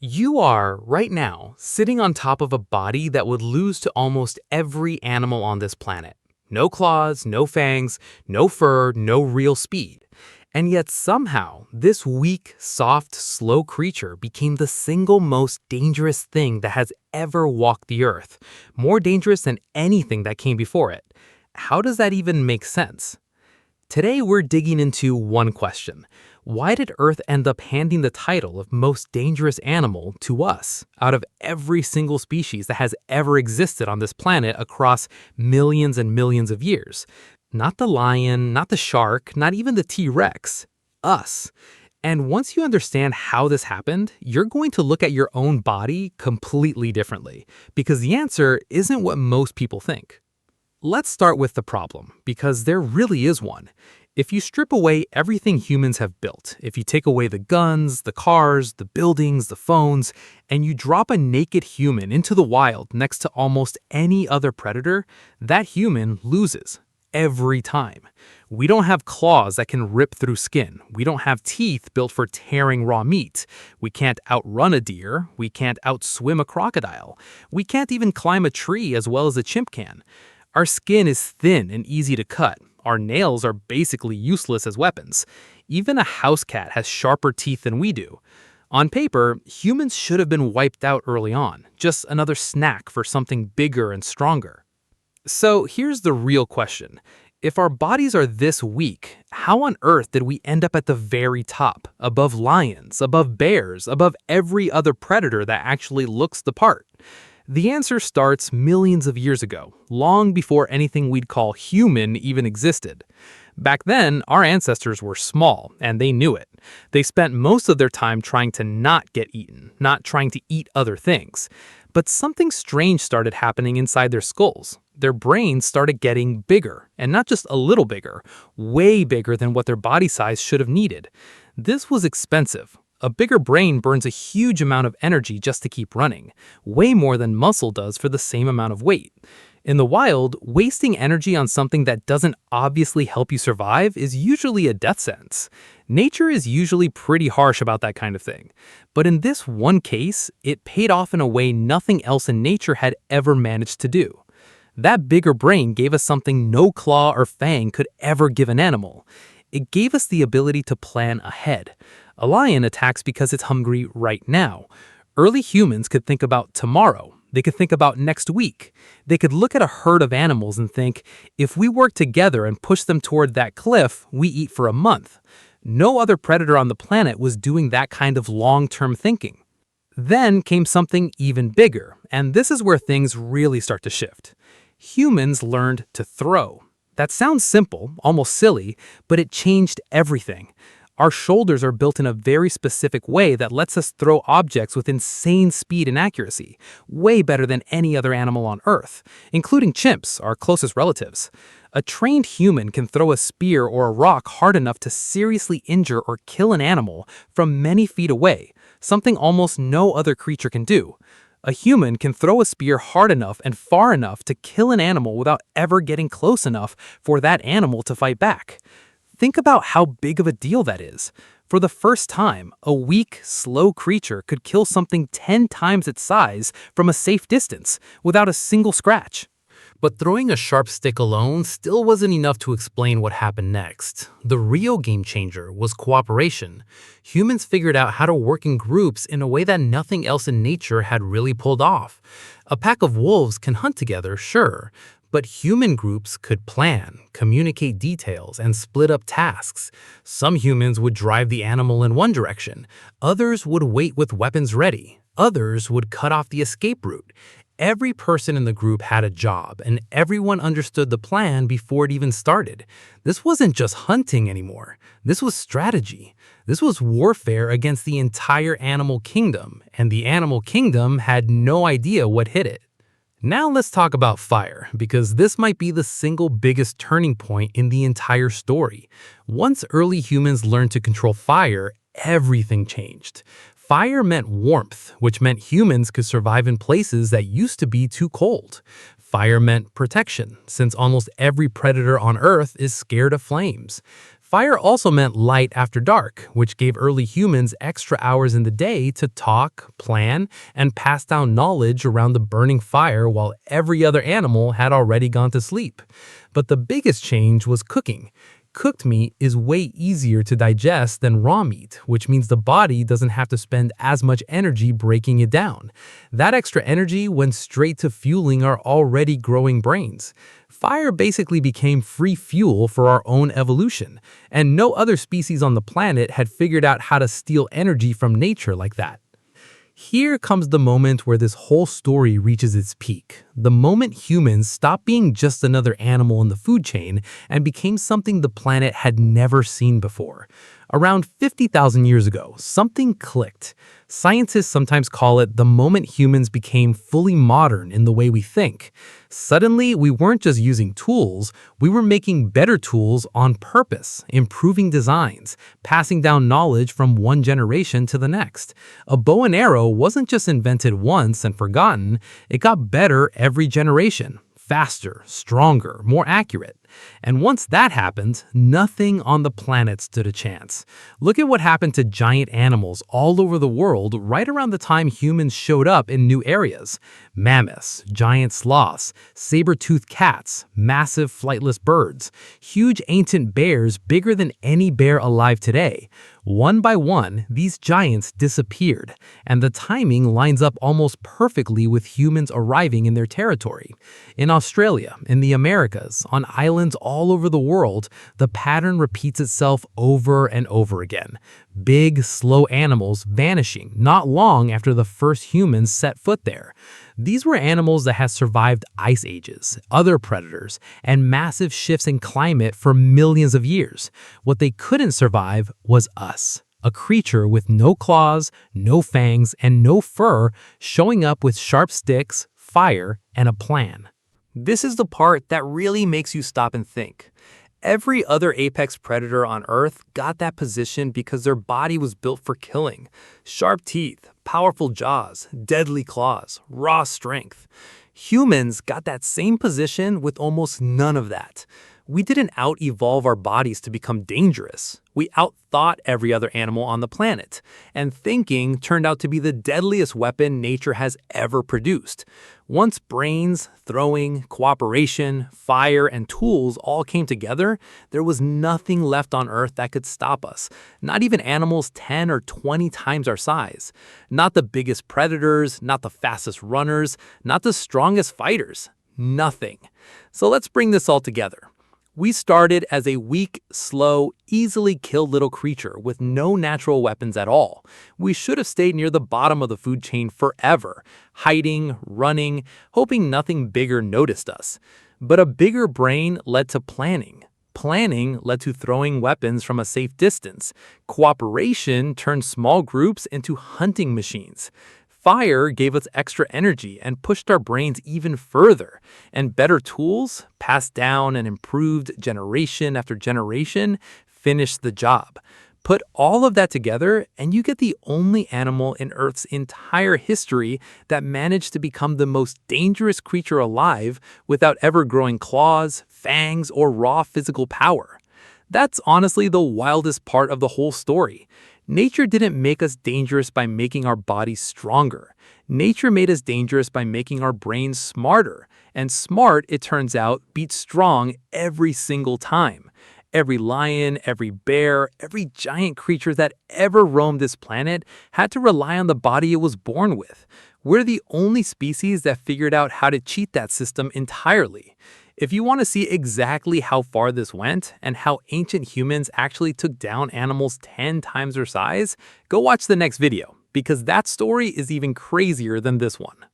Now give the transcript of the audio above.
You are, right now, sitting on top of a body that would lose to almost every animal on this planet. No claws, no fangs, no fur, no real speed. And yet somehow, this weak, soft, slow creature became the single most dangerous thing that has ever walked the earth, more dangerous than anything that came before it. How does that even make sense? Today, we're digging into one question. Why did Earth end up handing the title of most dangerous animal to us out of every single species that has ever existed on this planet across millions and millions of years? Not the lion, not the shark, not even the T-Rex. Us. And once you understand how this happened, you're going to look at your own body completely differently, because the answer isn't what most people think. Let's start with the problem, because there really is one. If you strip away everything humans have built, if you take away the guns, the cars, the buildings, the phones, and you drop a naked human into the wild next to almost any other predator, that human loses. Every time. We don't have claws that can rip through skin. We don't have teeth built for tearing raw meat. We can't outrun a deer. We can't outswim a crocodile. We can't even climb a tree as well as a chimp can. Our skin is thin and easy to cut. Our nails are basically useless as weapons. Even a house cat has sharper teeth than we do. On paper, humans should have been wiped out early on, just another snack for something bigger and stronger. So here's the real question. If our bodies are this weak, how on earth did we end up at the very top, above lions, above bears, above every other predator that actually looks the part? The answer starts millions of years ago, long before anything we'd call human even existed. Back then, our ancestors were small, and they knew it. They spent most of their time trying to not get eaten, not trying to eat other things. But something strange started happening inside their skulls. Their brains started getting bigger, and not just a little bigger, way bigger than what their body size should have needed. This was expensive. A bigger brain burns a huge amount of energy just to keep running, way more than muscle does for the same amount of weight. In the wild, wasting energy on something that doesn't obviously help you survive is usually a death sentence. Nature is usually pretty harsh about that kind of thing. But in this one case, it paid off in a way nothing else in nature had ever managed to do. That bigger brain gave us something no claw or fang could ever give an animal. It gave us the ability to plan ahead. A lion attacks because it's hungry right now. Early humans could think about tomorrow. They could think about next week. They could look at a herd of animals and think, if we work together and push them toward that cliff, we eat for a month. No other predator on the planet was doing that kind of long-term thinking. Then came something even bigger, and this is where things really start to shift. Humans learned to throw. That sounds simple, almost silly, but it changed everything. Our shoulders are built in a very specific way that lets us throw objects with insane speed and accuracy, way better than any other animal on Earth, including chimps, our closest relatives. A trained human can throw a spear or a rock hard enough to seriously injure or kill an animal from many feet away, something almost no other creature can do. A human can throw a spear hard enough and far enough to kill an animal without ever getting close enough for that animal to fight back. Think about how big of a deal that is. For the first time, a weak, slow creature could kill something 10 times its size from a safe distance without a single scratch. But throwing a sharp stick alone still wasn't enough to explain what happened next. The real game changer was cooperation. Humans figured out how to work in groups in a way that nothing else in nature had really pulled off. A pack of wolves can hunt together, sure, but human groups could plan, communicate details, and split up tasks. Some humans would drive the animal in one direction, others would wait with weapons ready, others would cut off the escape route. Every person in the group had a job, and everyone understood the plan before it even started. This wasn't just hunting anymore. This was strategy. This was warfare against the entire animal kingdom, and the animal kingdom had no idea what hit it. Now let's talk about fire, because this might be the single biggest turning point in the entire story. Once early humans learned to control fire, everything changed. Fire meant warmth, which meant humans could survive in places that used to be too cold. Fire meant protection, since almost every predator on Earth is scared of flames. Fire also meant light after dark, which gave early humans extra hours in the day to talk, plan, and pass down knowledge around the burning fire while every other animal had already gone to sleep. But the biggest change was cooking. Cooked meat is way easier to digest than raw meat, which means the body doesn't have to spend as much energy breaking it down. That extra energy went straight to fueling our already growing brains. Fire basically became free fuel for our own evolution, and no other species on the planet had figured out how to steal energy from nature like that. Here comes the moment where this whole story reaches its peak. The moment humans stopped being just another animal in the food chain and became something the planet had never seen before. Around 50,000 years ago, something clicked. Scientists sometimes call it the moment humans became fully modern in the way we think. Suddenly, we weren't just using tools, we were making better tools on purpose, improving designs, passing down knowledge from one generation to the next. A bow and arrow wasn't just invented once and forgotten, it got better every generation. Faster, stronger, more accurate. And once that happened, nothing on the planet stood a chance. Look at what happened to giant animals all over the world right around the time humans showed up in new areas. Mammoths, giant sloths, saber-toothed cats, massive flightless birds, huge ancient bears bigger than any bear alive today. One by one, these giants disappeared, and the timing lines up almost perfectly with humans arriving in their territory. In Australia, in the Americas, on islands all over the world, the pattern repeats itself over and over again. Big, slow animals vanishing not long after the first humans set foot there. These were animals that had survived ice ages, other predators, and massive shifts in climate for millions of years. What they couldn't survive was us. A creature with no claws, no fangs, and no fur showing up with sharp sticks, fire, and a plan. This is the part that really makes you stop and think. Every other apex predator on Earth got that position because their body was built for killing. Sharp teeth, powerful jaws, deadly claws, raw strength. Humans got that same position with almost none of that. We didn't out-evolve our bodies to become dangerous. We out-thought every other animal on the planet, and thinking turned out to be the deadliest weapon nature has ever produced. Once brains, throwing, cooperation, fire, and tools all came together, there was nothing left on Earth that could stop us. Not even animals 10 or 20 times our size. Not the biggest predators, not the fastest runners, not the strongest fighters. Nothing. So let's bring this all together. We started as a weak, slow, easily killed little creature with no natural weapons at all. We should have stayed near the bottom of the food chain forever, hiding, running, hoping nothing bigger noticed us. But a bigger brain led to planning. Planning led to throwing weapons from a safe distance. Cooperation turned small groups into hunting machines. Fire gave us extra energy and pushed our brains even further, and better tools, passed down and improved generation after generation, finished the job. Put all of that together, and you get the only animal in Earth's entire history that managed to become the most dangerous creature alive without ever growing claws, fangs, or raw physical power. That's honestly the wildest part of the whole story. Nature didn't make us dangerous by making our bodies stronger. Nature made us dangerous by making our brains smarter. And smart, it turns out, beats strong every single time. Every lion, every bear, every giant creature that ever roamed this planet had to rely on the body it was born with. We're the only species that figured out how to cheat that system entirely. If you want to see exactly how far this went and how ancient humans actually took down animals 10 times their size, go watch the next video, because that story is even crazier than this one.